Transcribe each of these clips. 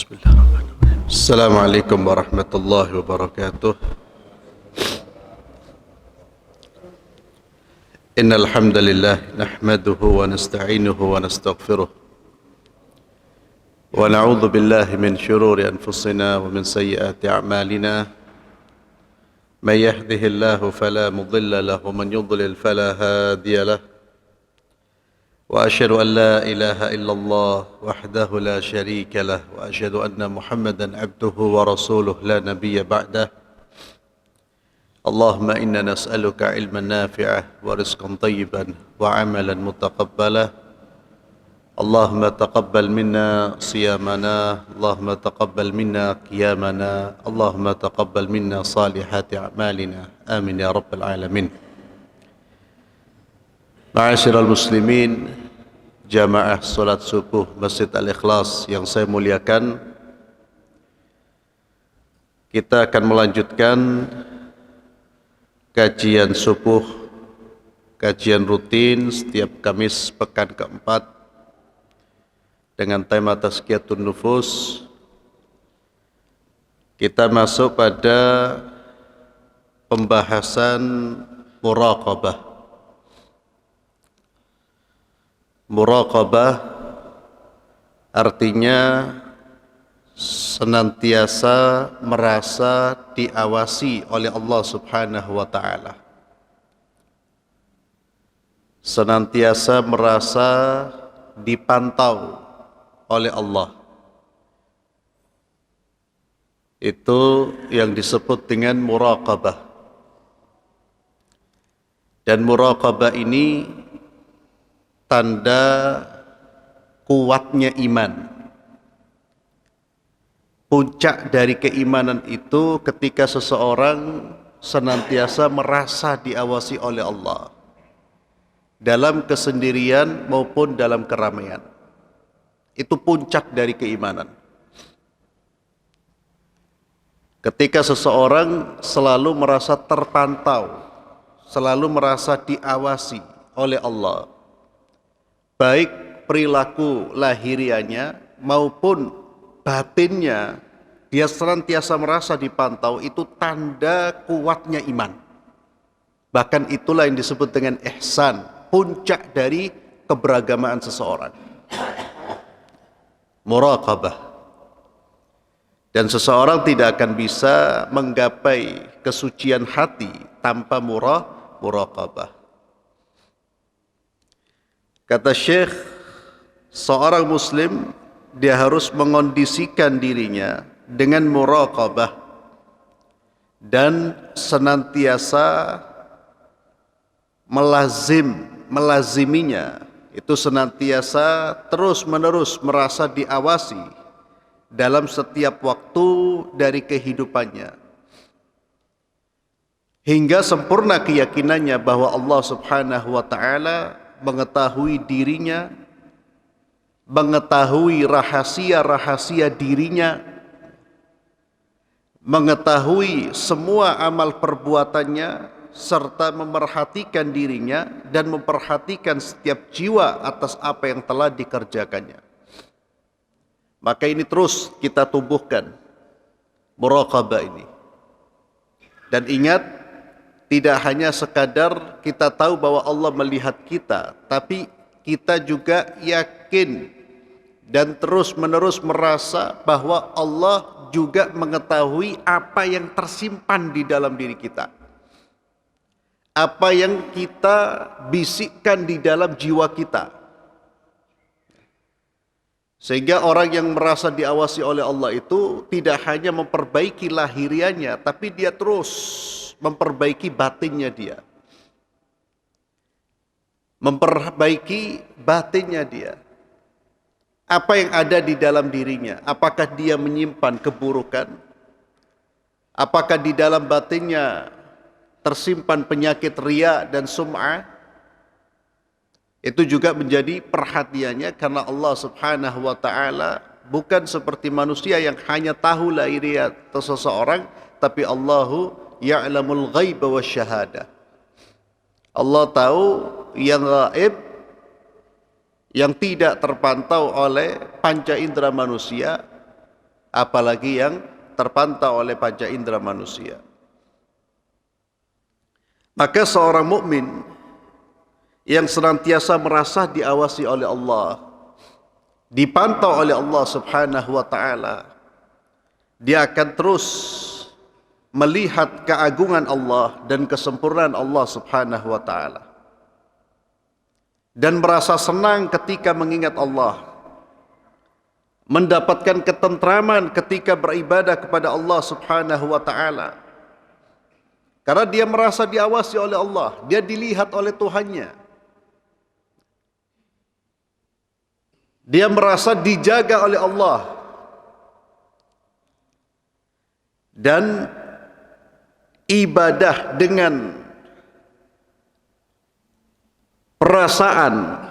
Bismillahirrahmanirrahim. Assalamualaikum warahmatullahi wabarakatuh. Innal hamdalillah nahmaduhu wa nasta'inuhu wa nastaghfiruh. Wa na'udzu billahi min shururi anfusina wa min sayyiati a'malina. May yahdihillahu fala mudilla lahu wa man yudlil fala hadiya lahu. وأشهد أن لا إله إلا الله وحده لا شريك له وأشهد أن محمدا عبده ورسوله لا نبي بعده اللهم إنا نسألك علما نافعا ورزقا طيبا وعملا متقبلا اللهم تقبل منا صيامنا اللهم تقبل منا قيامنا اللهم تقبل منا صالحات أعمالنا آمين يا رب العالمين. Ma'asyiral muslimin, jamaah salat subuh Masjid Al-Ikhlas yang saya muliakan, kita akan melanjutkan kajian subuh, kajian rutin setiap Kamis pekan keempat dengan tema Tazkiyatun Nufus. Kita masuk pada pembahasan muraqabah. Muraqabah artinya senantiasa merasa diawasi oleh Allah Subhanahu wa taala. Senantiasa merasa dipantau oleh Allah. Itu yang disebut dengan muraqabah. Dan muraqabah ini tanda kuatnya iman. Puncak dari keimanan itu ketika seseorang senantiasa merasa diawasi oleh Allah dalam kesendirian maupun dalam keramaian. Itu puncak dari keimanan. Ketika seseorang selalu merasa terpantau, selalu merasa diawasi oleh Allah, baik perilaku lahirianya maupun batinnya, dia senantiasa merasa dipantau, itu tanda kuatnya iman. Bahkan itulah yang disebut dengan ihsan, puncak dari keberagamaan seseorang. Muraqabah. Dan seseorang tidak akan bisa menggapai kesucian hati tanpa muraqabah. Kata Syekh, seorang muslim dia harus mengondisikan dirinya dengan muraqabah dan senantiasa melaziminya, itu senantiasa terus-menerus merasa diawasi dalam setiap waktu dari kehidupannya, hingga sempurna keyakinannya bahwa Allah Subhanahu wa taala mengetahui dirinya, mengetahui rahasia-rahasia dirinya, mengetahui semua amal perbuatannya, serta memerhatikan dirinya dan memperhatikan setiap jiwa atas apa yang telah dikerjakannya. Maka ini terus kita tumbuhkan muraqabah ini. Dan ingat, tidak hanya sekadar kita tahu bahwa Allah melihat kita, tapi kita juga yakin dan terus-menerus merasa bahwa Allah juga mengetahui apa yang tersimpan di dalam diri kita. Apa yang kita bisikkan di dalam jiwa kita. Sehingga orang yang merasa diawasi oleh Allah itu tidak hanya memperbaiki lahiriannya, tapi dia terus memperbaiki batinnya dia. Memperbaiki batinnya dia. Apa yang ada di dalam dirinya? Apakah dia menyimpan keburukan? Apakah di dalam batinnya tersimpan penyakit riya dan sum'ah? Itu juga menjadi perhatiannya, karena Allah Subhanahu wa taala bukan seperti manusia yang hanya tahu lahiriah seseorang, tapi Allahu ya'lamul ghaiba wasyahadah. Allah tahu yang gaib, yang tidak terpantau oleh panca indera manusia, apalagi yang terpantau oleh panca indera manusia. Maka seorang mukmin yang senantiasa merasa diawasi oleh Allah, dipantau oleh Allah Subhanahu wa taala, dia akan terus melihat keagungan Allah dan kesempurnaan Allah Subhanahu wa taala, dan merasa senang ketika mengingat Allah, mendapatkan ketentraman ketika beribadah kepada Allah Subhanahu wa taala. Karena dia merasa diawasi oleh Allah, dia dilihat oleh Tuhannya. Dia merasa dijaga oleh Allah. Dan ibadah dengan perasaan,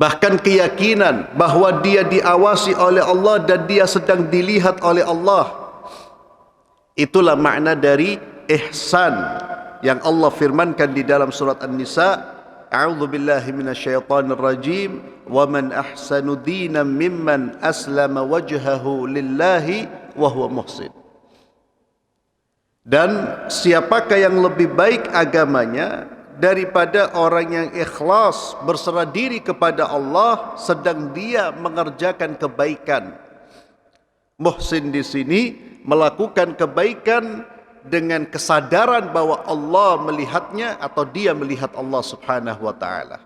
bahkan keyakinan bahwa dia diawasi oleh Allah dan dia sedang dilihat oleh Allah. Itulah makna dari ihsan yang Allah firmankan di dalam surat An-Nisa, A'udzu billahi minasyaitonir rajim, wa man ahsanu dinan mimman aslama wajhahu lillahi wa huwa muhsin. Dan siapakah yang lebih baik agamanya daripada orang yang ikhlas berserah diri kepada Allah sedang dia mengerjakan kebaikan. Muhsin di sini melakukan kebaikan dengan kesadaran bahwa Allah melihatnya atau dia melihat Allah Subhanahu wa taala.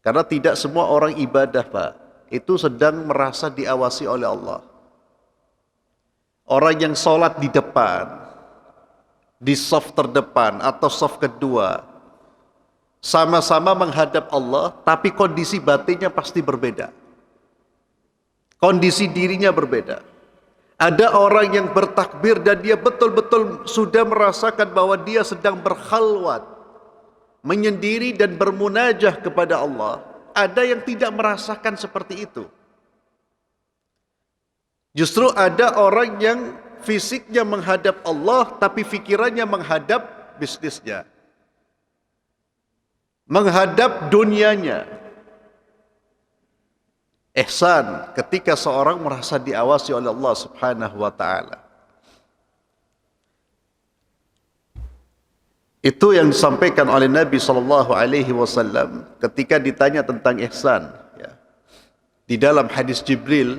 Karena tidak semua orang ibadah, Pak, itu sedang merasa diawasi oleh Allah. Orang yang sholat di depan, di saf terdepan atau saf kedua, sama-sama menghadap Allah, tapi kondisi batinnya pasti berbeda. Kondisi dirinya berbeda. Ada orang yang bertakbir dan dia betul-betul sudah merasakan bahwa dia sedang berkhalwat, menyendiri dan bermunajah kepada Allah. Ada yang tidak merasakan seperti itu. Justru ada orang yang fisiknya menghadap Allah tapi pikirannya menghadap bisnisnya, menghadap dunianya. Ihsan ketika seorang merasa diawasi oleh Allah Subhanahu wa taala. Itu yang disampaikan oleh Nabi sallallahu alaihi wasallam ketika ditanya tentang ihsan, ya. Di dalam hadis Jibril,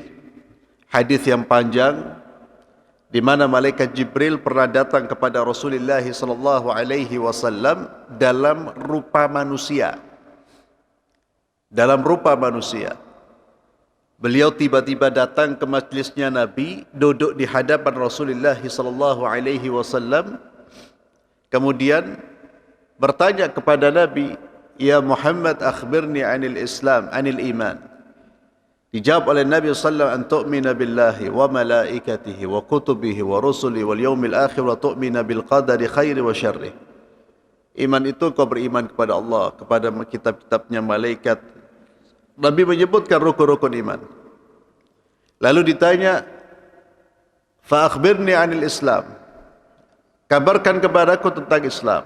hadis yang panjang di mana malaikat Jibril pernah datang kepada Rasulullah sallallahu alaihi wasallam dalam rupa manusia. Dalam rupa manusia. Beliau tiba-tiba datang ke majlisnya Nabi, duduk di hadapan Rasulullah sallallahu alaihi wasallam, kemudian bertanya kepada Nabi, "Ya Muhammad, akhbirni 'anil Islam, 'anil iman." Dijawab oleh Nabi sallallahu alaihi wasallam, "An tu'mina billahi wa malaikatihi wa kutubihi wa rusulihi wal yaumil akhir wa tu'mina bil qadari khairi wa syarrih." Iman itu kau beriman kepada Allah, kepada kitab-kitabnya, malaikat. Nabi menyebutkan rukun-rukun iman. Lalu ditanya, "Fa akhbirni 'anil Islam." Kabarkan kepadaku tentang Islam.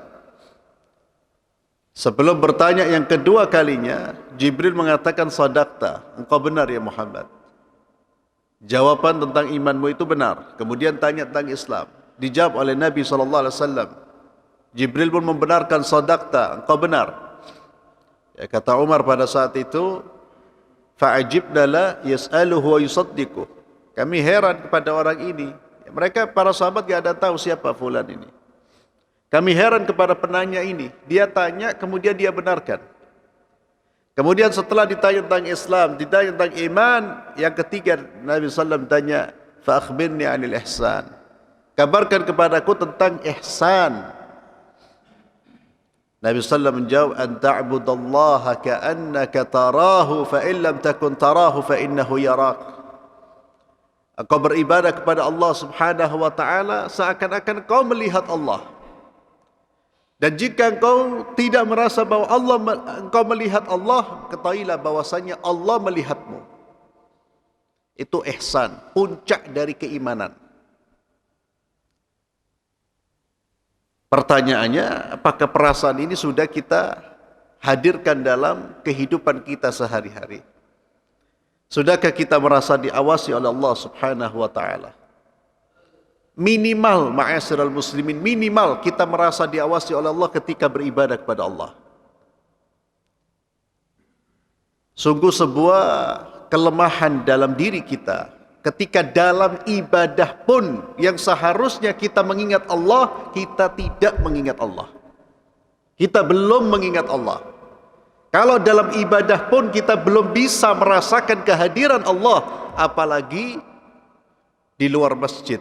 Sebelum bertanya yang kedua kalinya, Jibril mengatakan, "Sadaqta, engkau benar ya Muhammad. Jawaban tentang imanmu itu benar." Kemudian tanya tentang Islam. Dijawab oleh Nabi sallallahu alaihi wasallam. Jibril pun membenarkan, "Sadaqta, engkau benar." Ya, kata Umar pada saat itu, "Fa'ajibna la yas'aluhu wa yusaddiqu." Kami heran kepada orang ini. Mereka para sahabat tidak ada tahu siapa fulan ini. Kami heran kepada penanya ini. Dia tanya, kemudian dia benarkan. Kemudian setelah ditanya tentang Islam, ditanya tentang iman, yang ketiga Nabi SAW tanya, "Fa akhbirni 'anil ihsan." Kabarkan kepadaku tentang ihsan. Nabi SAW menjawab, "An ta'budallaha ka'annaka tarahu, fa in lam takun tarahu fa innahu yarak." Engkau beribadah kepada Allah Subhanahu wa taala seakan-akan kau melihat Allah. Dan jika engkau tidak merasa bahwa engkau melihat Allah, ketahuilah bahwasanya Allah melihatmu. Itu ihsan, puncak dari keimanan. Pertanyaannya, apakah perasaan ini sudah kita hadirkan dalam kehidupan kita sehari-hari? Sudahkah kita merasa diawasi oleh Allah Subhanahu wa taala? Minimal ma'asyiral muslimin, minimal kita merasa diawasi oleh Allah ketika beribadah kepada Allah. Sungguh sebuah kelemahan dalam diri kita ketika dalam ibadah pun yang seharusnya kita mengingat Allah, kita tidak mengingat Allah. Kita belum mengingat Allah. Kalau dalam ibadah pun kita belum bisa merasakan kehadiran Allah, apalagi di luar masjid.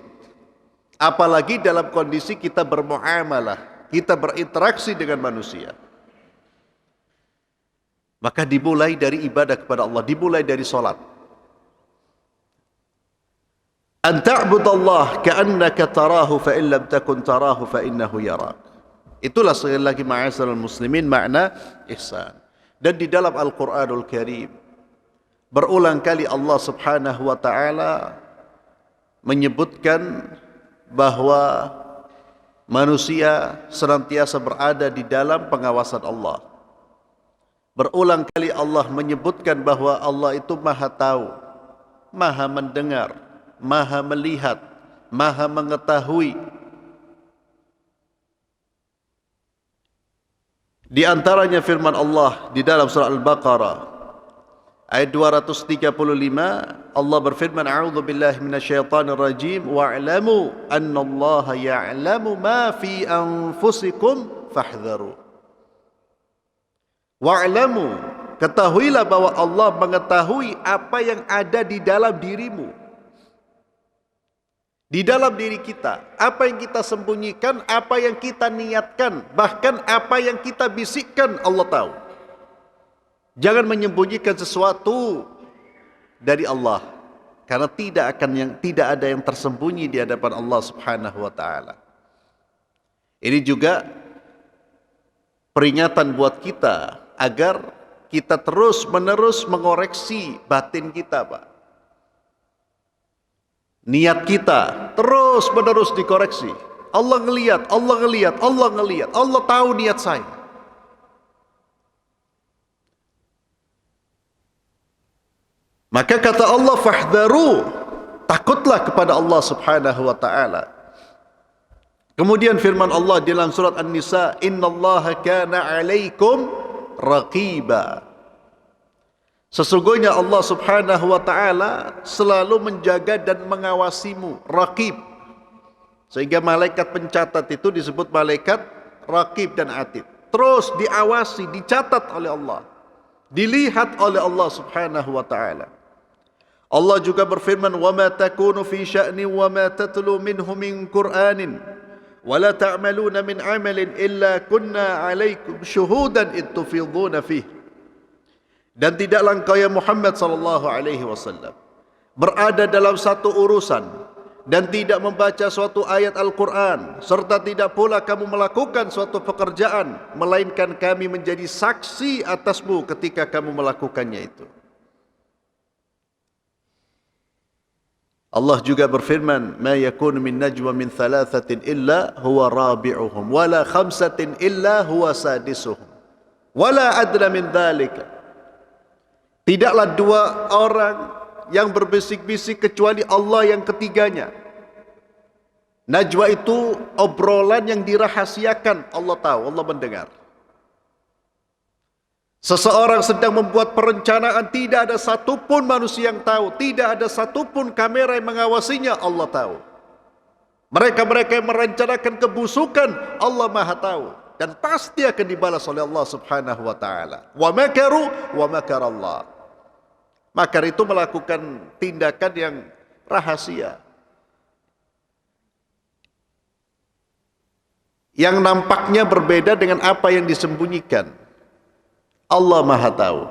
Apalagi dalam kondisi kita bermuamalah, kita berinteraksi dengan manusia. Maka dimulai dari ibadah kepada Allah, dimulai dari salat. An ta'budallah ka'annaka tarahu fa in lam takun tarahu fa innahu yarak. Itulah sekali lagi ma'asyiral muslimin makna ihsan. Dan di dalam Al-Quranul Karim berulang kali Allah Subhanahu wa taala menyebutkan bahwa manusia senantiasa berada di dalam pengawasan Allah. Berulang kali Allah menyebutkan bahwa Allah itu Maha tahu, Maha mendengar, Maha melihat, Maha mengetahui. Di antaranya firman Allah di dalam surah Al-Baqarah ayat 235, Allah berfirman, a'udzu billahi minasyaitonir rajim, wa'lamu annallaha ya'lamu ma fi anfusikum fahdharu. Wa'lamu, ketahuilah bahwa Allah mengetahui apa yang ada di dalam dirimu. Di dalam diri kita, apa yang kita sembunyikan, apa yang kita niatkan, bahkan apa yang kita bisikkan, Allah tahu. Jangan menyembunyikan sesuatu dari Allah, karena tidak ada yang tersembunyi di hadapan Allah Subhanahu wa taala. Ini juga peringatan buat kita agar kita terus-menerus mengoreksi batin kita, Pak. Niat kita terus-menerus dikoreksi. Allah ngelihat, Allah ngelihat, Allah ngelihat. Allah tahu niat saya. Maka kata Allah, fahdharu, takutlah kepada Allah Subhanahu wa taala. Kemudian firman Allah di dalam surat An-Nisa, innallaha kana 'alaikum raqiba. Sesungguhnya Allah Subhanahu wa taala selalu menjaga dan mengawasimu, raqib. Sehingga malaikat pencatat itu disebut malaikat raqib dan atid. Terus diawasi, dicatat oleh Allah, dilihat oleh Allah Subhanahu wa taala. Allah juga berfirman, wa ma takunu fi sya'ni wa ma tatlu minhu min Qur'anin wa la ta'maluna min 'amalin illa kunna 'alaikum syuhudan id tufiduna fihi. Dan tidaklah engkau ya Muhammad sallallahu alaihi wasallam berada dalam satu urusan dan tidak membaca suatu ayat Al-Quran, serta tidak pula kamu melakukan suatu pekerjaan, melainkan kami menjadi saksi atasmu ketika kamu melakukannya itu. Allah juga berfirman, ma yakunu min najwa min thalathatin illa huwa rabi'uhum wala khamsatin illa huwa sadisuhum wala adna min dhalika. Tidaklah dua orang yang berbisik-bisik kecuali Allah yang ketiganya. Najwa itu obrolan yang dirahasiakan, Allah tahu, Allah mendengar. Seseorang sedang membuat perencanaan, tidak ada satupun manusia yang tahu, tidak ada satupun kamera yang mengawasinya, Allah tahu. Mereka-mereka yang merencanakan kebusukan, Allah Maha tahu, dan pasti akan dibalas oleh Allah Subhanahu wa taala. Wa makaru wa makarallah. Makar itu melakukan tindakan yang rahasia, yang nampaknya berbeda dengan apa yang disembunyikan. Allah Maha tahu.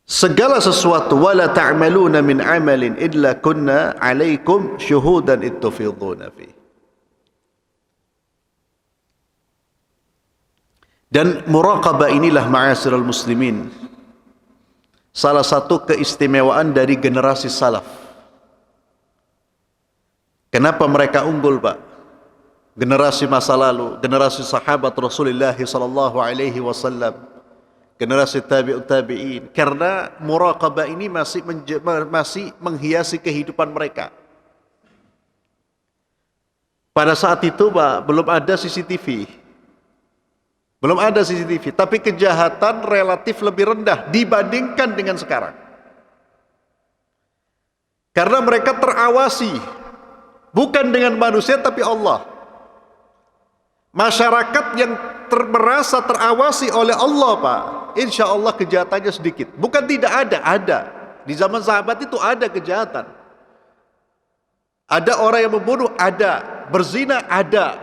Segala sesuatu, wala ta'maluna min amalin illa kunna 'alaikum syuhudan id tufiduna fihi. Dan muraqabah inilah ma'asyiral muslimin salah satu keistimewaan dari generasi salaf. Kenapa mereka unggul, Pak? Generasi masa lalu, generasi sahabat Rasulullah sallallahu alaihi wasallam. generasi tabi'ut tabi'in, karena muraqabah ini masih menghiasi kehidupan mereka. Pada saat itu Pak, belum ada CCTV. Belum ada CCTV, tapi kejahatan relatif lebih rendah dibandingkan dengan sekarang. Karena mereka terawasi, bukan dengan manusia tapi Allah. Masyarakat yang merasa terawasi oleh Allah Pak, insya Allah kejahatannya sedikit. Bukan tidak ada. Di zaman sahabat itu ada kejahatan. Ada orang yang membunuh, ada. Berzina, ada.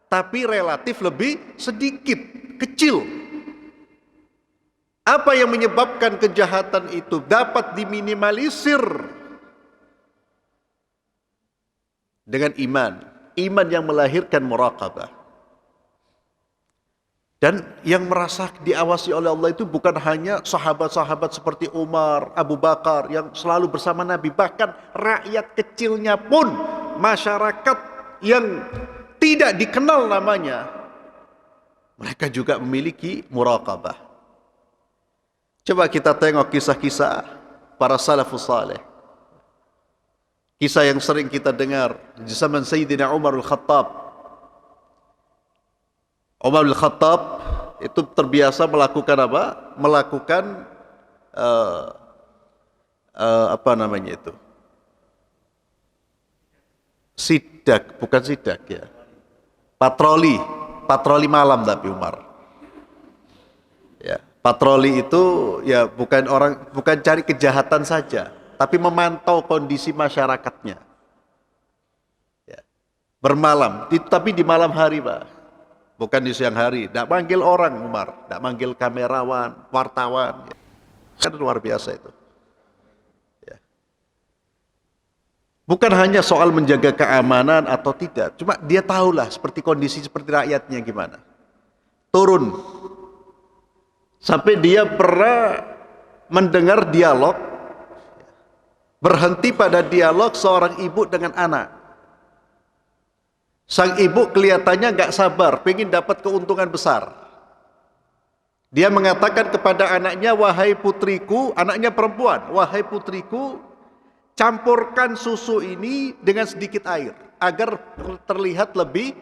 Tapi relatif lebih sedikit, kecil. Apa yang menyebabkan kejahatan itu dapat diminimalisir? Dengan iman. Iman yang melahirkan muraqabah. Dan yang merasa diawasi oleh Allah itu bukan hanya sahabat-sahabat seperti Umar, Abu Bakar yang selalu bersama Nabi. Bahkan rakyat kecilnya pun, masyarakat yang tidak dikenal namanya, mereka juga memiliki muraqabah. Coba kita tengok kisah-kisah para salafus saleh. Kisah yang sering kita dengar di zaman Sayyidina Umar al-Khattab. Umar al-Khattab itu terbiasa melakukan apa? Melakukan apa namanya itu? Sidak, bukan sidak ya. Patroli malam tapi Umar. Ya, patroli itu ya bukan cari kejahatan saja, tapi memantau kondisi masyarakatnya. Ya. Bermalam, tapi di malam hari, Pak. Bukan di siang hari. Tidak manggil orang Umar, tidak manggil kamerawan, wartawan. Ya. Kan luar biasa itu. Ya. Bukan hanya soal menjaga keamanan atau tidak, cuma dia tahulah seperti kondisi seperti rakyatnya gimana. Turun. Sampai dia pernah mendengar dialog, berhenti pada dialog seorang ibu dengan anak. Sang ibu kelihatannya gak sabar, pengen dapat keuntungan besar. Dia mengatakan kepada anaknya, wahai putriku, anaknya perempuan, wahai putriku, campurkan susu ini dengan sedikit air, agar terlihat lebih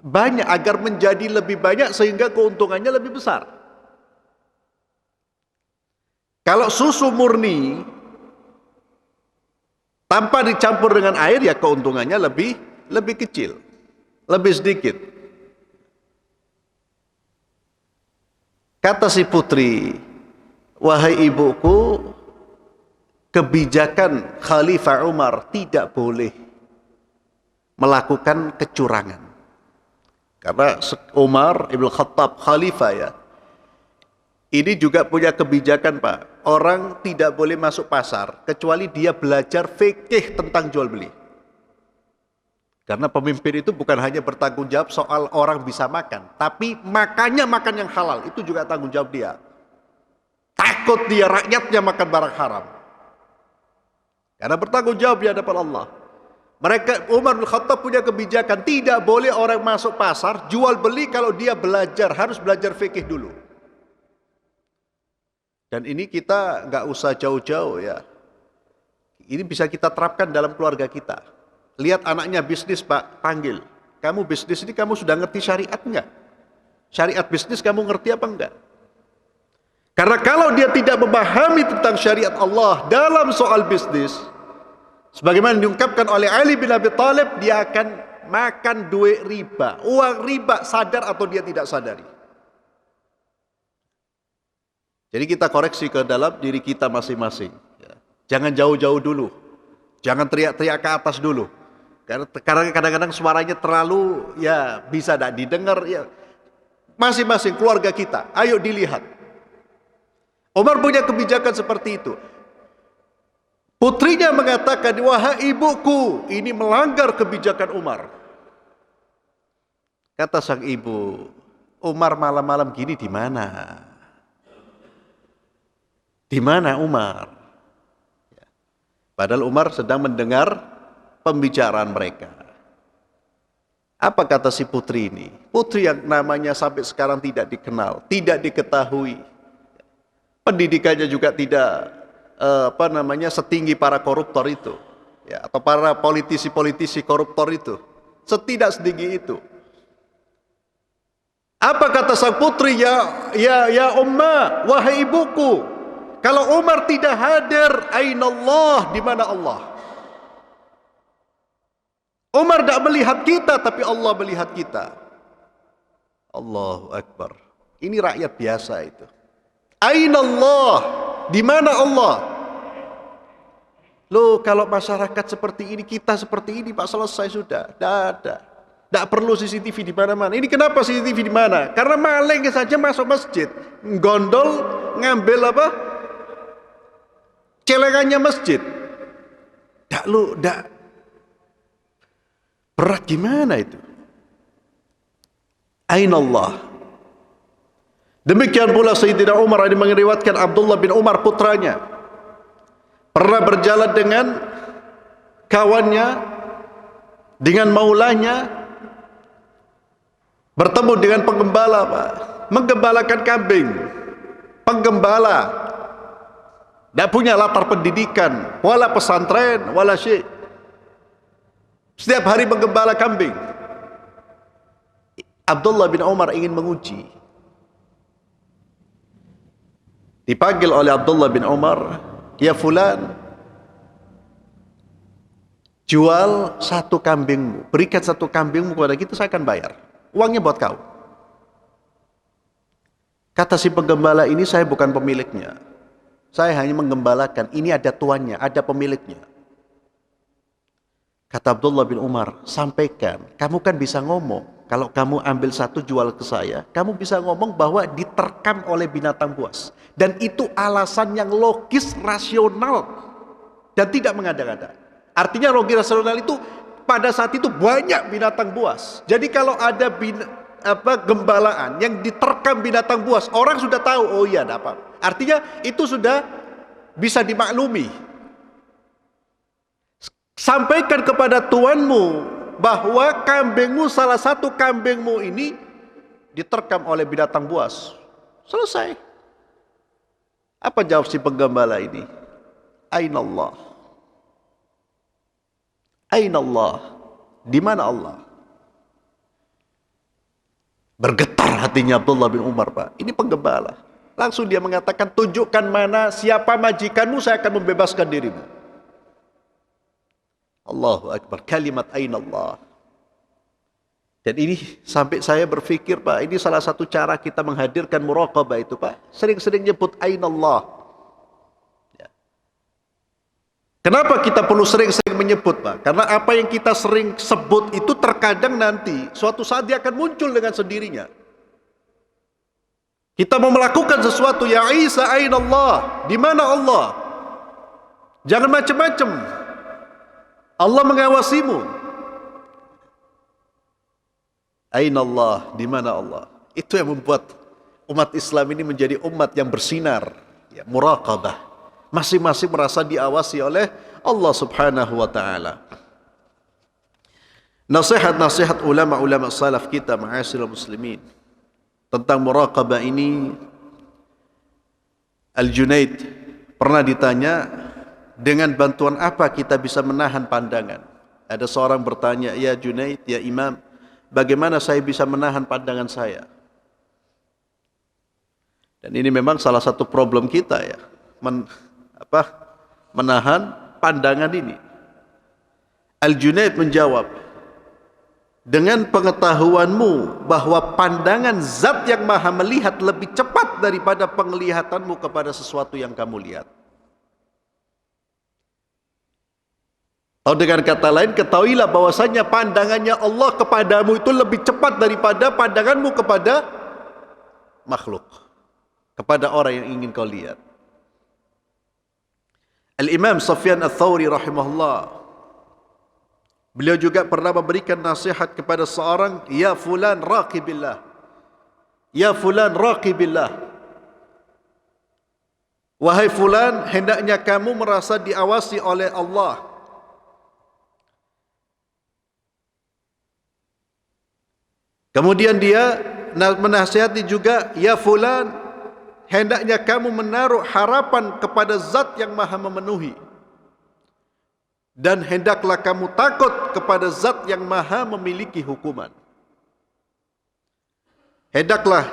banyak, agar menjadi lebih banyak sehingga keuntungannya lebih besar. Kalau susu murni, tanpa dicampur dengan air, ya keuntungannya lebih kecil, lebih sedikit. Kata si putri, wahai ibuku, kebijakan Khalifah Umar tidak boleh melakukan kecurangan. Karena Umar Ibn Khattab Khalifah ya, ini juga punya kebijakan Pak, orang tidak boleh masuk pasar kecuali dia belajar fikih tentang jual beli. Karena pemimpin itu bukan hanya bertanggung jawab soal orang bisa makan, tapi makannya makan yang halal, itu juga tanggung jawab dia. Takut dia rakyatnya makan barang haram. Karena bertanggung jawab di hadapan Allah. Umar bin Khattab punya kebijakan, tidak boleh orang masuk pasar, jual beli kalau dia belajar, harus belajar fikih dulu. Dan ini kita nggak usah jauh-jauh ya. Ini bisa kita terapkan dalam keluarga kita. Lihat anaknya bisnis Pak, panggil. Kamu bisnis ini kamu sudah ngerti syariat enggak? Syariat bisnis kamu ngerti apa enggak? Karena kalau dia tidak memahami tentang syariat Allah dalam soal bisnis, sebagaimana diungkapkan oleh Ali bin Abi Thalib, dia akan makan duit riba, uang riba, sadar atau dia tidak sadari. Jadi kita koreksi ke dalam diri kita masing-masing. Jangan jauh-jauh dulu. Jangan teriak-teriak ke atas dulu. Karena kadang-kadang suaranya terlalu ya bisa tidak didengar ya. Masing-masing keluarga kita, ayo dilihat. Umar punya kebijakan seperti itu. Putrinya mengatakan, wahai ibuku, ini melanggar kebijakan Umar. Kata sang ibu, Umar malam-malam gini di mana? Di mana Umar? Padahal Umar sedang mendengar pembicaraan mereka. Apa kata si putri ini? Putri yang namanya sampai sekarang tidak dikenal, tidak diketahui. Pendidikannya juga tidak setinggi para koruptor itu, ya, atau para politisi-politisi koruptor itu. Setidak setinggi itu. Apa kata sang putri? Ya Umma, wahai ibuku, kalau Umar tidak hadir, aina Allah, di mana Allah? Umar tidak melihat kita, tapi Allah melihat kita. Allahu Akbar. Ini rakyat biasa itu. Aina Allah, di mana Allah? Loh, kalau masyarakat seperti ini, kita seperti ini, Pak, selesai sudah. Tidak ada. Tidak perlu CCTV di mana-mana. Ini kenapa CCTV di mana? Karena maling saja masuk masjid, gondol, ngambil apa? Celengannya masjid. Tidak. Berat gimana itu? Aina Allah. Demikian pula Sayyidina Umar ini meriwayatkan Abdullah bin Umar putranya pernah berjalan dengan kawannya, dengan maulanya, bertemu dengan penggembala, Pak, menggembalakan kambing. Penggembala tidak punya latar pendidikan, wala pesantren, wala syekh. Setiap hari menggembala kambing. Abdullah bin Umar ingin menguji. Dipanggil oleh Abdullah bin Umar, ya fulan, jual satu kambingmu, berikan satu kambingmu kepada kita, saya akan bayar. Uangnya buat kau. Kata si penggembala ini, saya bukan pemiliknya. Saya hanya menggembalakan, ini ada tuannya, ada pemiliknya. Kata Abdullah bin Umar, sampaikan, kamu kan bisa ngomong. Kalau kamu ambil satu jual ke saya, kamu bisa ngomong bahwa diterkam oleh binatang buas. Dan itu alasan yang logis, rasional, dan tidak mengada-ngada. Artinya logis rasional itu pada saat itu banyak binatang buas. Jadi kalau ada gembalaan yang diterkam binatang buas, orang sudah tahu, oh iya ada apa. Artinya itu sudah bisa dimaklumi. Sampaikan kepada tuanmu bahwa kambingmu, salah satu kambingmu ini diterkam oleh binatang buas. Selesai. Apa jawab si penggembala ini? Aina Allah. Aina Allah. Di mana Allah? Bergetar hatinya Abdullah bin Umar, Pak. Ini penggembala. Langsung dia mengatakan, tunjukkan mana siapa majikanmu, saya akan membebaskan dirimu. Allahu Akbar, kalimat aina Allah. Dan ini sampai saya berpikir, Pak, ini salah satu cara kita menghadirkan muraqabah itu, Pak. Sering-sering nyebut aina Allah. Ya. Kenapa kita perlu sering-sering menyebut, Pak? Karena apa yang kita sering sebut itu terkadang nanti suatu saat dia akan muncul dengan sendirinya. Kita mau melakukan sesuatu, ya Isa aina Allah, di mana Allah? Jangan macam-macam. Allah mengawasimu. Aina Allah, di mana Allah? Itu yang membuat umat Islam ini menjadi umat yang bersinar, ya, muraqabah. Masing-masing merasa diawasi oleh Allah Subhanahu wa taala. Nasihat-nasihat ulama-ulama salaf kita, ma'asyiral muslimin, tentang muraqabah ini, Al-Junaid pernah ditanya, dengan bantuan apa kita bisa menahan pandangan? Ada seorang bertanya, ya Junaid, ya Imam, bagaimana saya bisa menahan pandangan saya? Dan ini memang salah satu problem kita, ya, menahan pandangan ini. Al-Junaid menjawab, dengan pengetahuanmu bahwa pandangan zat yang maha melihat lebih cepat daripada penglihatanmu kepada sesuatu yang kamu lihat. Atau dengan kata lain, ketahuilah bahwasanya pandangannya Allah kepadamu itu lebih cepat daripada pandanganmu kepada makhluk, kepada orang yang ingin kau lihat. Al-Imam Sufyan Ats-Tsauri rahimahullah, beliau juga pernah memberikan nasihat kepada seorang, ya fulan raqibillah, ya fulan raqibillah, wahai fulan, hendaknya kamu merasa diawasi oleh Allah. Kemudian dia menasihati juga, ya fulan, hendaknya kamu menaruh harapan kepada zat yang maha memenuhi. Dan hendaklah kamu takut kepada zat yang maha memiliki hukuman. Hendaklah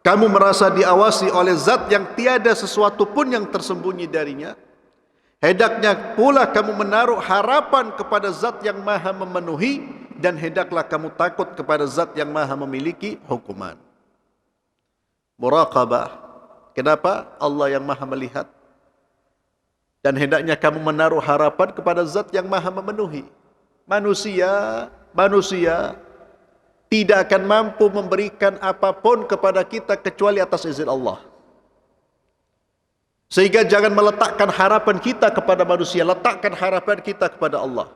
kamu merasa diawasi oleh zat yang tiada sesuatu pun yang tersembunyi darinya. Hendaknya pula kamu menaruh harapan kepada zat yang maha memenuhi, dan hendaklah kamu takut kepada zat yang maha memiliki hukuman. Muraqabah. Kenapa? Allah yang maha melihat. Dan hendaknya kamu menaruh harapan kepada zat yang maha memenuhi. Manusia tidak akan mampu memberikan apapun kepada kita kecuali atas izin Allah. Sehingga jangan meletakkan harapan kita kepada manusia, letakkan harapan kita kepada Allah.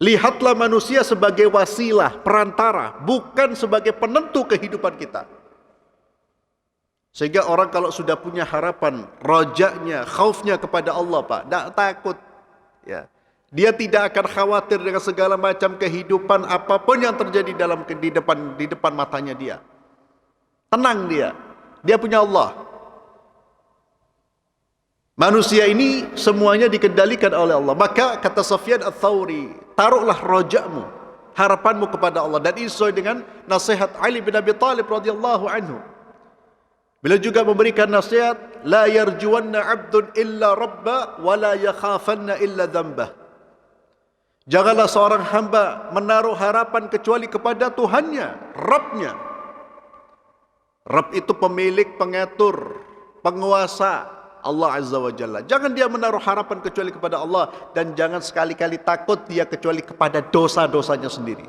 Lihatlah manusia sebagai wasilah, perantara, bukan sebagai penentu kehidupan kita. Sehingga orang kalau sudah punya harapan, rojaknya, khaufnya kepada Allah, Pak, tidak takut. Ya. Dia tidak akan khawatir dengan segala macam kehidupan apapun yang terjadi di depan matanya dia. Tenang dia. Dia punya Allah. Manusia ini semuanya dikendalikan oleh Allah. Maka kata Sufyan Ats-Tsauri, taruhlah rojakmu, harapanmu kepada Allah. Dan ini sesuai dengan nasihat Ali bin Abi Thalib radhiyallahu anhu. Beliau juga memberikan nasihat, la yarjuwanna 'abdun illa rabba wa la yakhafanna illa dzambah. Janganlah seorang hamba menaruh harapan kecuali kepada Tuhannya, Rabbnya. Rabb itu pemilik, pengatur, penguasa, Allah Azza wa Jalla. Jangan dia menaruh harapan kecuali kepada Allah, dan jangan sekali-kali takut dia kecuali kepada dosa-dosanya sendiri.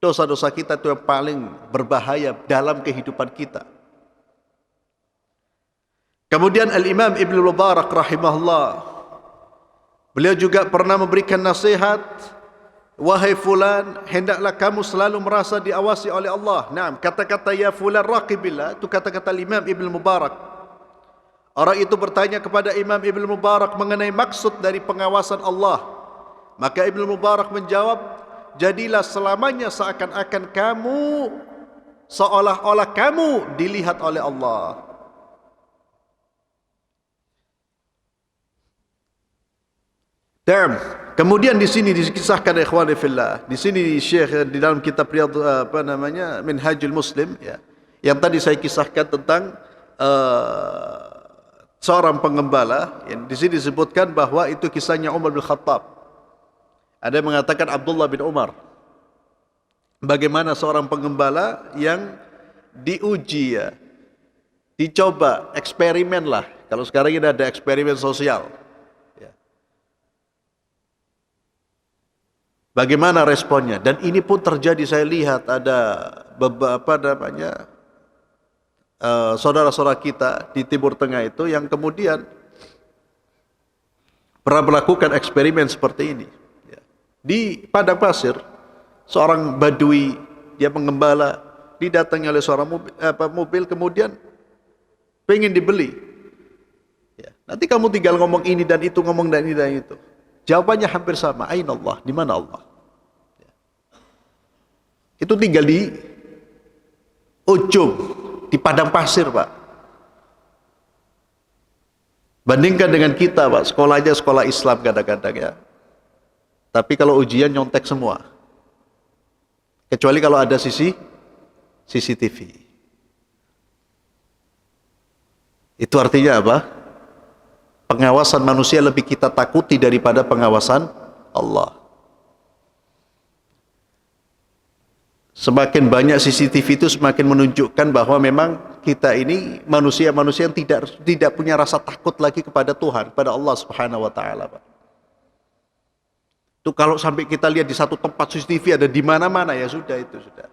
Dosa-dosa kita itu yang paling berbahaya dalam kehidupan kita. Kemudian Al-Imam Ibn Mubarak rahimahullah, beliau juga pernah memberikan nasihat, wahai fulan, hendaklah kamu selalu merasa diawasi oleh Allah. Naam, kata-kata ya fulan raqibillah itu kata-kata Imam Ibn Mubarak. Orang itu bertanya kepada Imam Ibn Mubarak mengenai maksud dari pengawasan Allah. Maka Ibn Mubarak menjawab, jadilah selamanya seakan-akan kamu, seolah-olah kamu dilihat oleh Allah. Dan kemudian di sini dikisahkan ikhwani fillah. Di sini Syekh di dalam kitab Minhajul Muslim, ya, yang tadi saya kisahkan tentang seorang pengembala, yang di sini disebutkan bahwa itu kisahnya Umar bin Khattab. Ada yang mengatakan Abdullah bin Umar. Bagaimana seorang pengembala yang diuji, ya, dicoba, eksperimen lah. Kalau sekarang ini ada eksperimen sosial. Ya. Bagaimana responnya? Dan ini pun terjadi, saya lihat ada beberapa saudara-saudara kita di Timur Tengah itu yang kemudian pernah melakukan eksperimen seperti ini. Di padang pasir, seorang badui, dia pengembala, didatangi oleh seorang mobil, kemudian pengen dibeli. Ya, nanti kamu tinggal ngomong ini dan itu, ngomong dan ini dan itu. Jawabannya hampir sama, Aina Allah, di mana Allah? Ya. Itu tinggal di ujung, di padang pasir, Pak. Bandingkan dengan kita, Pak, sekolahnya sekolah Islam kadang-kadang, ya. Tapi kalau ujian nyontek semua. Kecuali kalau ada CCTV. Itu artinya apa? Pengawasan manusia lebih kita takuti daripada pengawasan Allah. Semakin banyak CCTV itu semakin menunjukkan bahwa memang kita ini manusia-manusia yang tidak punya rasa takut lagi kepada Tuhan, kepada Allah Subhanahu wa taala, Pak. Itu kalau sampai kita lihat di satu tempat CCTV ada di mana-mana, ya sudah, itu sudah.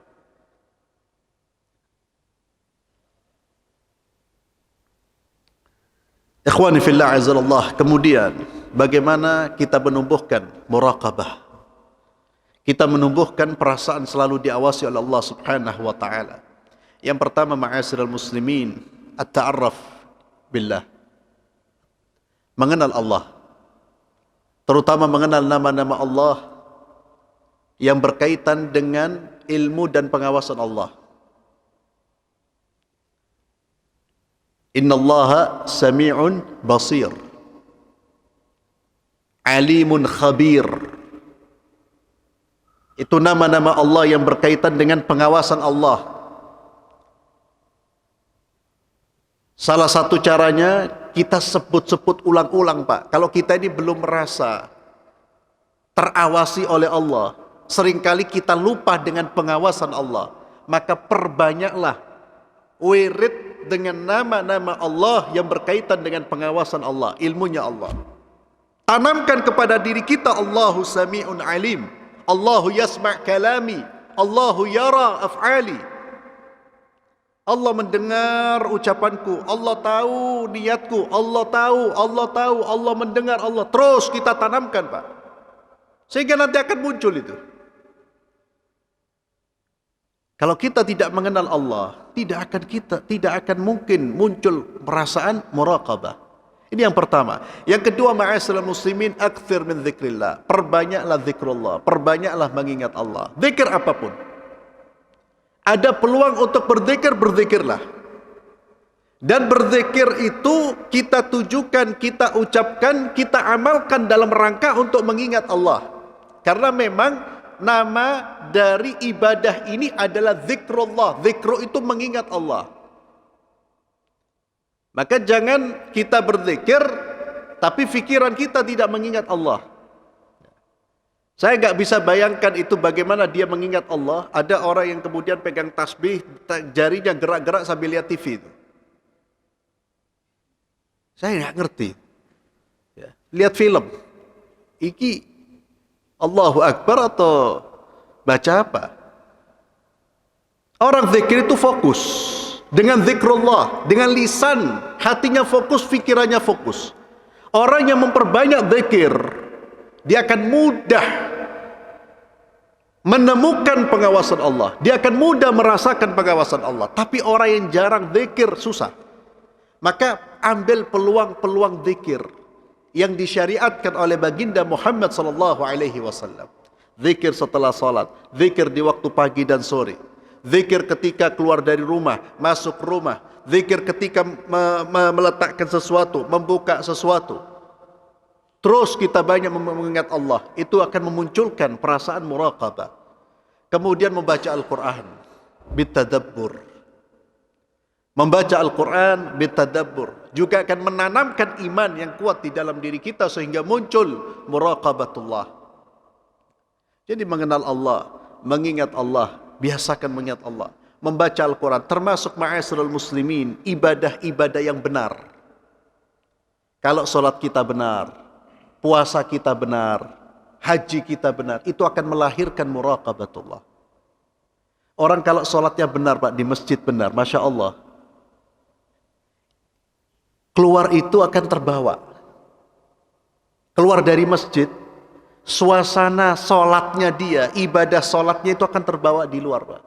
Ikhwani fillah azallah. Kemudian bagaimana kita menumbuhkan muraqabah? Kita menumbuhkan perasaan selalu diawasi oleh Allah Subhanahu wa taala. Yang pertama, ma'asyiral muslimin, at-ta'arruf billah. Mengenal Allah. Terutama mengenal nama-nama Allah yang berkaitan dengan ilmu dan pengawasan Allah. Innallaha sami'un basir, alimun khabir. Itu nama-nama Allah yang berkaitan dengan pengawasan Allah. Salah satu caranya kita sebut-sebut ulang-ulang, Pak. Kalau kita ini belum merasa terawasi oleh Allah, seringkali kita lupa dengan pengawasan Allah, maka perbanyaklah wirid dengan nama-nama Allah yang berkaitan dengan pengawasan Allah, ilmunya Allah. Tanamkan kepada diri kita, Allahu sami'un alim, Allahu yasma' kalami, Allahu yara af'ali. Allah mendengar ucapanku, Allah tahu niatku, Allah tahu, Allah mendengar, Allah. Terus kita tanamkan, Pak. Sehingga nanti akan muncul itu. Kalau kita tidak mengenal Allah, tidak akan mungkin muncul perasaan muraqabah. Ini yang pertama. Yang kedua, ma'asyiral muslimin, aktsir min dzikrillah. Perbanyaklah zikrullah, perbanyaklah mengingat Allah. Zikir apapun. Ada peluang untuk berzikir, berzikirlah. Dan berzikir itu kita tujukan, kita ucapkan, kita amalkan dalam rangka untuk mengingat Allah. Karena memang nama dari ibadah ini adalah zikrullah. Zikru itu mengingat Allah. Maka jangan kita berzikir tapi pikiran kita tidak mengingat Allah. Saya nggak bisa bayangkan itu bagaimana dia mengingat Allah. Ada orang yang kemudian pegang tasbih, jarinya gerak-gerak sambil lihat TV itu. Saya nggak ngerti. Ya. Lihat film. Iki Allahu Akbar atau baca apa? Orang zikir itu fokus dengan zikrullah, dengan lisan, hatinya fokus, pikirannya fokus. Orang yang memperbanyak zikir, dia akan mudah menemukan pengawasan Allah. Dia akan mudah merasakan pengawasan Allah. Tapi orang yang jarang zikir susah. Maka ambil peluang-peluang zikir yang disyariatkan oleh baginda Muhammad sallallahu alaihi wasallam. Zikir setelah salat, zikir di waktu pagi dan sore, zikir ketika keluar dari rumah, masuk rumah, zikir ketika meletakkan sesuatu, membuka sesuatu. Terus kita banyak mengingat Allah, itu akan memunculkan perasaan muraqabah. Kemudian membaca Al-Qur'an bitadabbur. Membaca Al-Quran bitadabbur juga akan menanamkan iman yang kuat di dalam diri kita sehingga muncul muraqabatullah. Jadi mengenal Allah, mengingat Allah, biasakan mengingat Allah. Membaca Al-Quran termasuk ma'asyiral muslimin, ibadah-ibadah yang benar. Kalau sholat kita benar, puasa kita benar, haji kita benar, itu akan melahirkan muraqabatullah. Orang kalau sholatnya benar, Pak, di masjid benar, Masya Allah, keluar itu akan terbawa. Keluar dari masjid, suasana sholatnya dia, ibadah sholatnya itu akan terbawa di luar, Pak.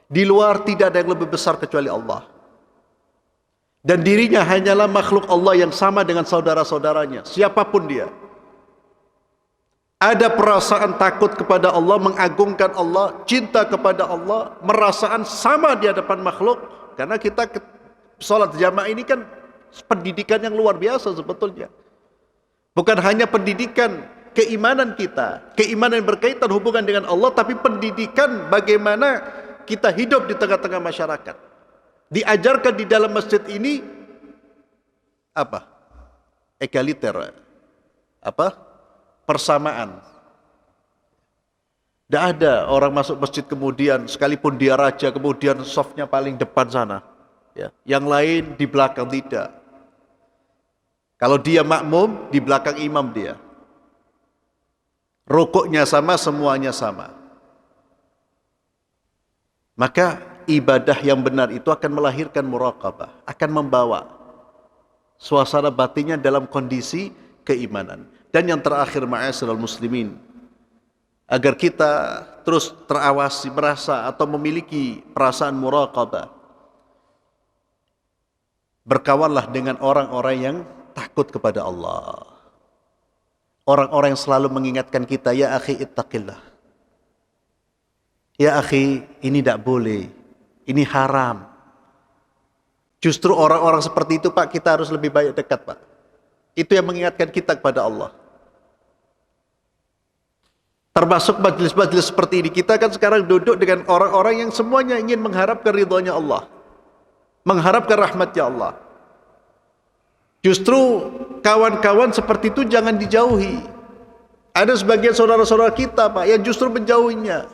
Di luar tidak ada yang lebih besar kecuali Allah. Dan dirinya hanyalah makhluk Allah yang sama dengan saudara-saudaranya, siapapun dia. Ada perasaan takut kepada Allah, mengagungkan Allah, cinta kepada Allah, merasaan sama di hadapan makhluk. Karena kita sholat jamaah ini kan pendidikan yang luar biasa sebetulnya. Bukan hanya pendidikan keimanan kita, keimanan yang berkaitan hubungan dengan Allah, tapi pendidikan bagaimana kita hidup di tengah-tengah masyarakat. Diajarkan di dalam masjid ini apa? Egaliter. Apa? Persamaan. Tidak ada orang masuk masjid kemudian sekalipun dia raja kemudian softnya paling depan sana. Ya, yang lain di belakang, tidak. Kalau dia makmum, di belakang imam dia. Rukuknya sama, semuanya sama. Maka ibadah yang benar itu akan melahirkan muraqabah, akan membawa suasana batinnya dalam kondisi keimanan. Dan yang terakhir, ma'asyiral muslimin, agar kita terus terawasi, merasa atau memiliki perasaan muraqabah, berkawanlah dengan orang-orang yang takut kepada Allah. Orang-orang yang selalu mengingatkan kita, ya akhi ittaqillah. Ya akhi, ini tidak boleh. Ini haram. Justru orang-orang seperti itu Pak, kita harus lebih banyak dekat Pak. Itu yang mengingatkan kita kepada Allah. Termasuk majelis-majelis seperti ini. Kita kan sekarang duduk dengan orang-orang yang semuanya ingin mengharapkan ridhonya Allah. Mengharapkan rahmatnya Allah. Justru kawan-kawan seperti itu jangan dijauhi. Ada sebagian saudara-saudara kita Pak yang justru menjauhinya.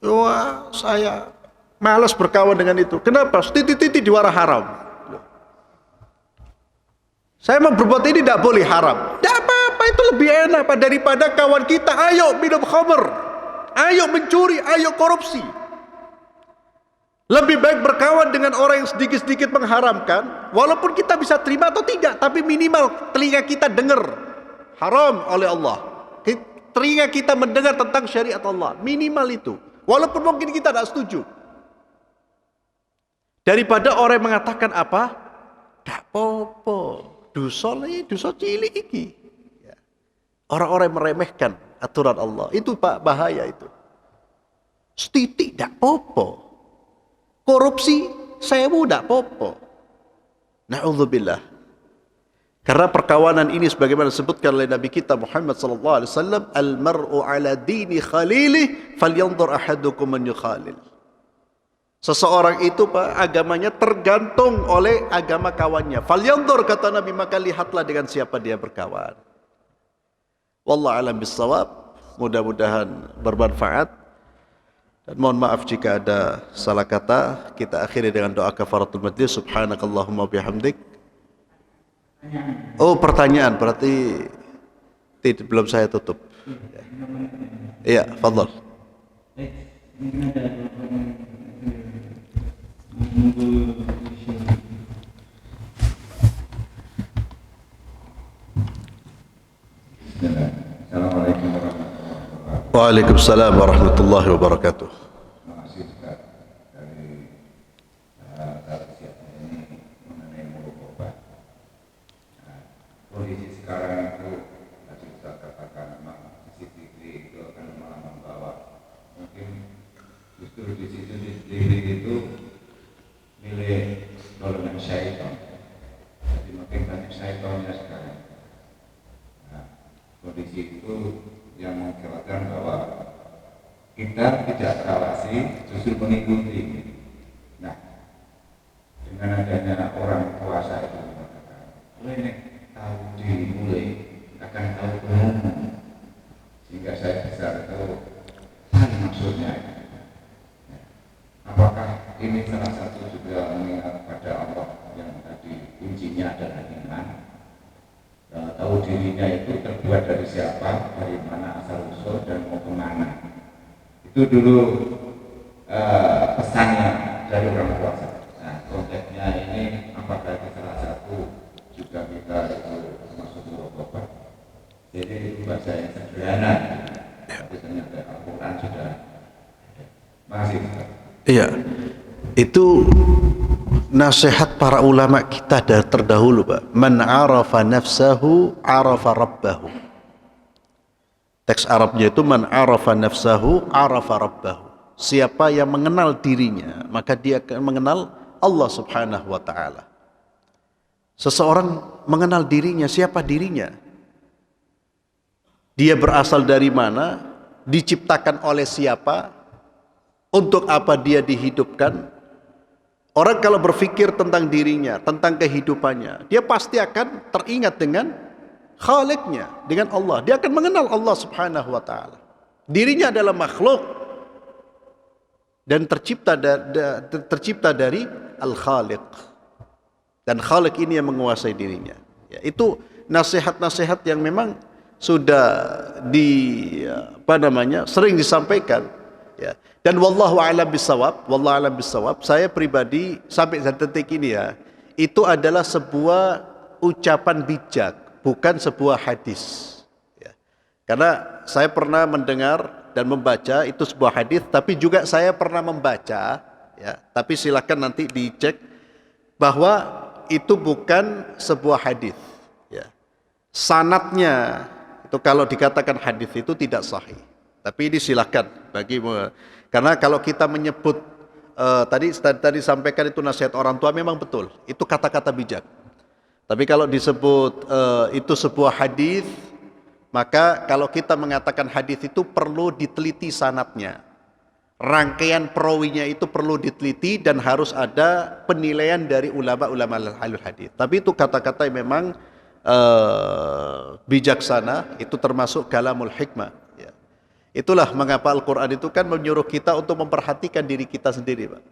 Wah, saya malas berkawan dengan itu. Kenapa? Titik-titik di warah haram. Saya mau berbuat ini tidak boleh haram. Tidak apa-apa, itu lebih enak Pak daripada kawan kita. Ayo minum khamr, ayo mencuri, ayo korupsi. Lebih baik berkawan dengan orang yang sedikit-sedikit mengharamkan, walaupun kita bisa terima atau tidak, tapi minimal telinga kita dengar haram oleh Allah. Telinga kita mendengar tentang syariat Allah, minimal itu. Walaupun mungkin kita tidak setuju. Daripada orang yang mengatakan apa? Tak apa-apa. Dosa cilik iki. Orang-orang yang meremehkan aturan Allah. Itu Pak, bahaya itu. Setitik tak apa-apa. Korupsi, sewu tak apa-apa. Na'udzubillah. Karena perkawanan ini sebagaimana disebutkan oleh Nabi kita Muhammad SAW, al-mar'u ala dini khalilih, falyanzur ahadukum man yukhalil. Seseorang itu Pak, agamanya tergantung oleh agama kawannya. Falyanzur, kata Nabi, maka lihatlah dengan siapa dia berkawan. Wallahu a'lam bissawab. Mudah-mudahan bermanfaat. Dan mohon maaf jika ada salah kata. Kita akhiri dengan doa kafaratul majlis. Subhanakallahumma bihamdik. Oh, pertanyaan, berarti belum saya tutup. Iya, fadhal. Assalamualaikum warahmatullahi wabarakatuh. Waalaikumsalam warahmatullahi wabarakatuh. Terima kasih Ustaz dari siapnya ini mengenai mulut obat. Kondisi sekarang itu tadi Ustaz katakan memang CCTV itu akan malah membawa mungkin justru di situ CCTV itu milik golongan syaitan. Jadi makin banyak syaitannya sekarang. Kondisi itu yang mengakibatkan bahwa kita tidak terawasi, justru mengikuti. Nah, dengan adanya orang puasa itu mengatakan, ini tahu diri mulai akan tahu berumur, sehingga saya bisa tahu maksudnya. Apakah ini salah satu juga mengingat pada Allah yang tadi kuncinya adalah iman? Tahu dirinya itu terbuat dari siapa, dari mana asal usul dan mau kemana. Itu dulu pesannya dari orang puasa. Nah, konteksnya ini apakah itu salah satu juga kita itu masuk obat. Jadi itu bahasa yang sederhana. Tapi ternyata Al-Quran sudah. Masih. Iya, itu nasihat para ulama kita dari terdahulu Pak. Man arafa nafsahu arafa rabbahu. Teks Arabnya itu man arafa nafsahu arafa rabbahu. Siapa yang mengenal dirinya, maka dia akan mengenal Allah Subhanahu wa taala. Seseorang mengenal dirinya, siapa dirinya? Dia berasal dari mana? Diciptakan oleh siapa? Untuk apa dia dihidupkan? Orang kalau berpikir tentang dirinya, tentang kehidupannya, dia pasti akan teringat dengan Khaliknya, dengan Allah. Dia akan mengenal Allah Subhanahu wa taala. Dirinya adalah makhluk dan tercipta dari Al-Khaliq. Dan Khaliq ini yang menguasai dirinya. Ya, itu nasihat-nasihat yang memang sudah sering disampaikan. Ya. Dan wallahu a'lam bissawab, saya pribadi sampai detik ini ya, itu adalah sebuah ucapan bijak, bukan sebuah hadis. Ya. Karena saya pernah mendengar dan membaca itu sebuah hadis, tapi juga saya pernah membaca, ya, tapi silakan nanti dicek bahwa itu bukan sebuah hadis. Ya. Sanadnya itu kalau dikatakan hadis itu tidak sahih. Tapi ini silakan karena kalau kita menyebut tadi sampaikan itu nasihat orang tua memang betul, itu kata-kata bijak. Tapi kalau disebut itu sebuah hadis, maka kalau kita mengatakan hadis itu perlu diteliti sanadnya. Rangkaian perawinya itu perlu diteliti dan harus ada penilaian dari ulama-ulama ahlul hadis. Tapi itu kata-kata yang memang bijaksana, itu termasuk kalamul hikmah. Ya. Itulah mengapa Al-Quran itu kan menyuruh kita untuk memperhatikan diri kita sendiri, Pak.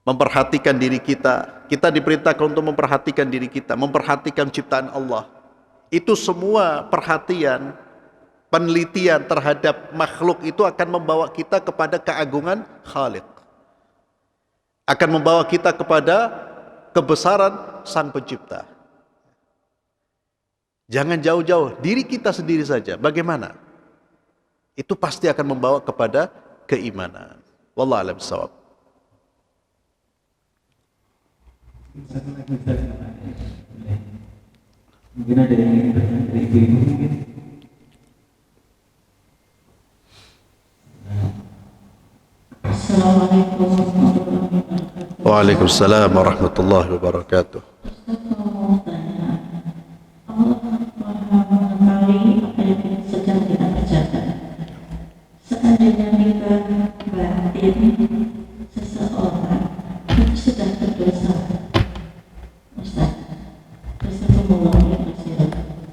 Memperhatikan diri kita. Kita diperintahkan untuk memperhatikan diri kita, memperhatikan ciptaan Allah. Itu semua perhatian, penelitian terhadap makhluk itu akan membawa kita kepada keagungan Khaliq. Akan membawa kita kepada kebesaran Sang Pencipta. Jangan jauh-jauh, diri kita sendiri saja. Bagaimana? Itu pasti akan membawa kepada keimanan. Wallahu a'lam bishawab. Mungkin ada yang ingin bertanya dari ibu-ibu mungkin. Assalamualaikum warahmatullahi wabarakatuh. Waalaikumsalam warahmatullahi wabarakatuh. Ustaz mau tanya, Allah Maha mengetahui apa yang sedang kita kerjakan. Seandainya kita batin seseorang itu sedang berdosa, Ustaz,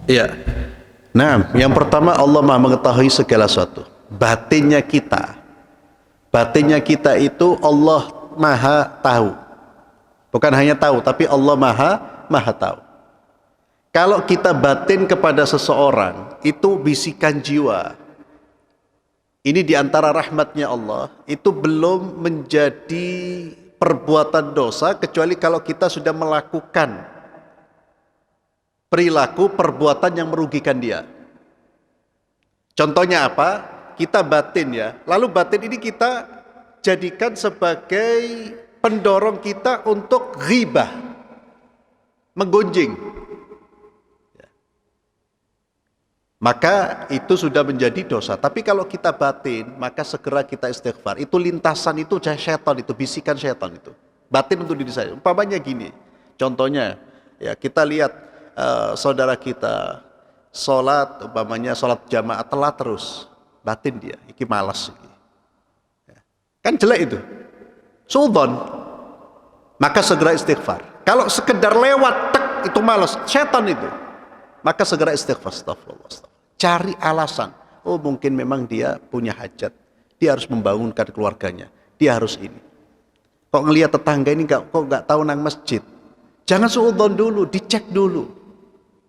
Iya. Nah, yang pertama Allah Maha mengetahui segala sesuatu. Batinnya kita itu Allah Maha tahu. Bukan hanya tahu, tapi Allah Maha tahu. Kalau kita batin kepada seseorang, itu bisikan jiwa. Ini diantara rahmatnya Allah, itu belum menjadi perbuatan dosa, kecuali kalau kita sudah melakukan perilaku perbuatan yang merugikan dia. Contohnya apa? Kita batin ya. Lalu batin ini kita jadikan sebagai pendorong kita untuk ghibah, menggunjing. Maka itu sudah menjadi dosa. Tapi kalau kita batin, maka segera kita istighfar. Itu lintasan, itu syaitan, itu bisikan syaitan itu. Batin untuk diri saya. Umpamanya gini, contohnya ya kita lihat saudara kita sholat, umpamanya sholat jamaah telat terus, batin dia, iki malas iki. Kan jelek itu, suudzon. Maka segera istighfar. Kalau sekedar lewat tek itu malas, syaitan itu. Maka segera istighfar, astagfirullah. Cari alasan. Oh mungkin memang dia punya hajat, dia harus membangunkan keluarganya, dia harus ini. Kok ngelihat tetangga ini kok nggak tahu nang masjid? Jangan suudzon dulu, dicek dulu.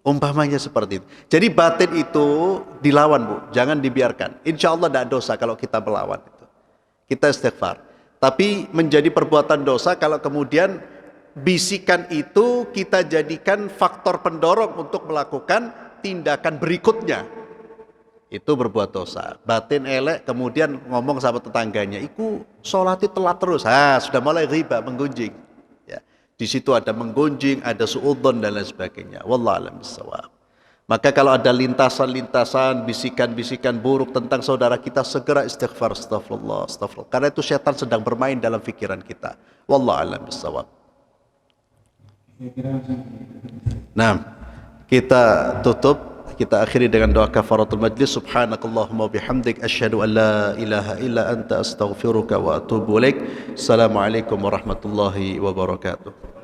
Umpamanya seperti itu. Jadi batin itu dilawan, Bu, jangan dibiarkan. Insya Allah tidak dosa kalau kita melawan itu. Kita istighfar. Tapi menjadi perbuatan dosa kalau kemudian bisikan itu kita jadikan faktor pendorong untuk melakukan tindakan berikutnya. Itu berbuat dosa. Batin elek kemudian ngomong sama tetangganya, iku sholatnya telat terus. Sudah mulai riba, menggunjing. Ya. Di situ ada menggunjing, ada suudzon dan lain sebagainya. Wallahu a'lam bishawab. Maka kalau ada lintasan-lintasan, bisikan-bisikan buruk tentang saudara kita, segera istighfar, astagfirullah, astagfirullah. Karena itu setan sedang bermain dalam pikiran kita. Wallahu a'lam bishawab. Nah, kita tutup, kita akhiri dengan doa kafaratul majlis. Subhanakallahumma bihamdik, asyhadu an la ilaha illa anta, astaghfiruka wa atubu ilaik. Assalamualaikum warahmatullahi wabarakatuh.